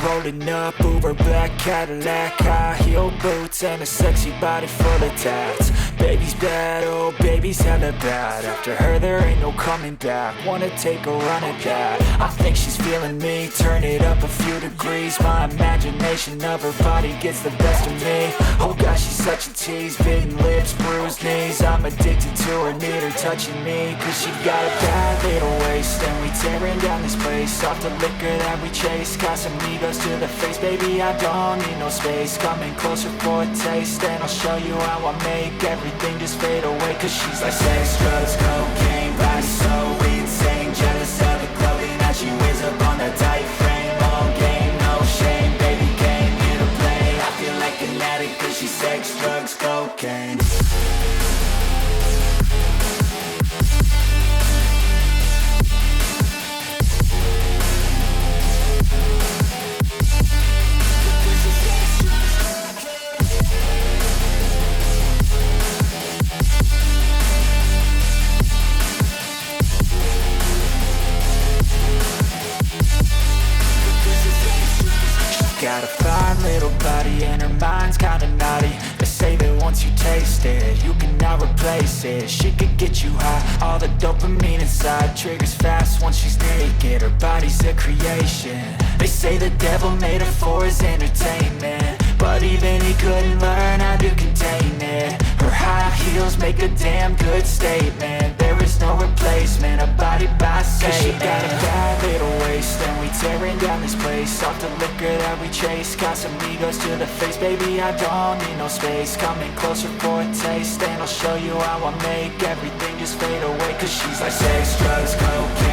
rolling up, Uber black Cadillac, high heel boots and a sexy body full of tats. Baby's bad, oh baby's hella bad. After her there ain't no coming back. Wanna take a run at that. I think she's feeling me, turn it up a few degrees. My imagination of her body gets the best of me. Oh gosh, she's such a tease, bitten lips, bruised knees. I'm addicted to her, need her touching me. Cause she got a bad little waist, and we tearing down this place. Off the liquor that we chase, Casamigos to the face. Baby, I don't need no space. Coming closer for a taste, and I'll show you how I make everything just fade away. Cause she's like sex, drugs, cocaine, body so insane. Jealous of the clothing that she wears up on that tight frame. All game, no shame, baby came here to play. I feel like an addict cause she's sex, drugs, cocaine. Got a fine little body and her mind's kinda naughty. They say that once you taste it, you cannot replace it. She could get you high, all the dopamine inside triggers fast once she's naked. Her body's a creation. They say the devil made her for his entertainment, but even he couldn't learn how to contain it. Her high heels make a damn good statement. There is no replacement, a body by Satan. She got a bad little waist, and we tearing down this place. Off the liquor that we chase, Casamigos to the face. Baby, I don't need no space. Coming closer for a taste, and I'll show you how I make everything just fade away. Cause she's like sex, drugs, cocaine,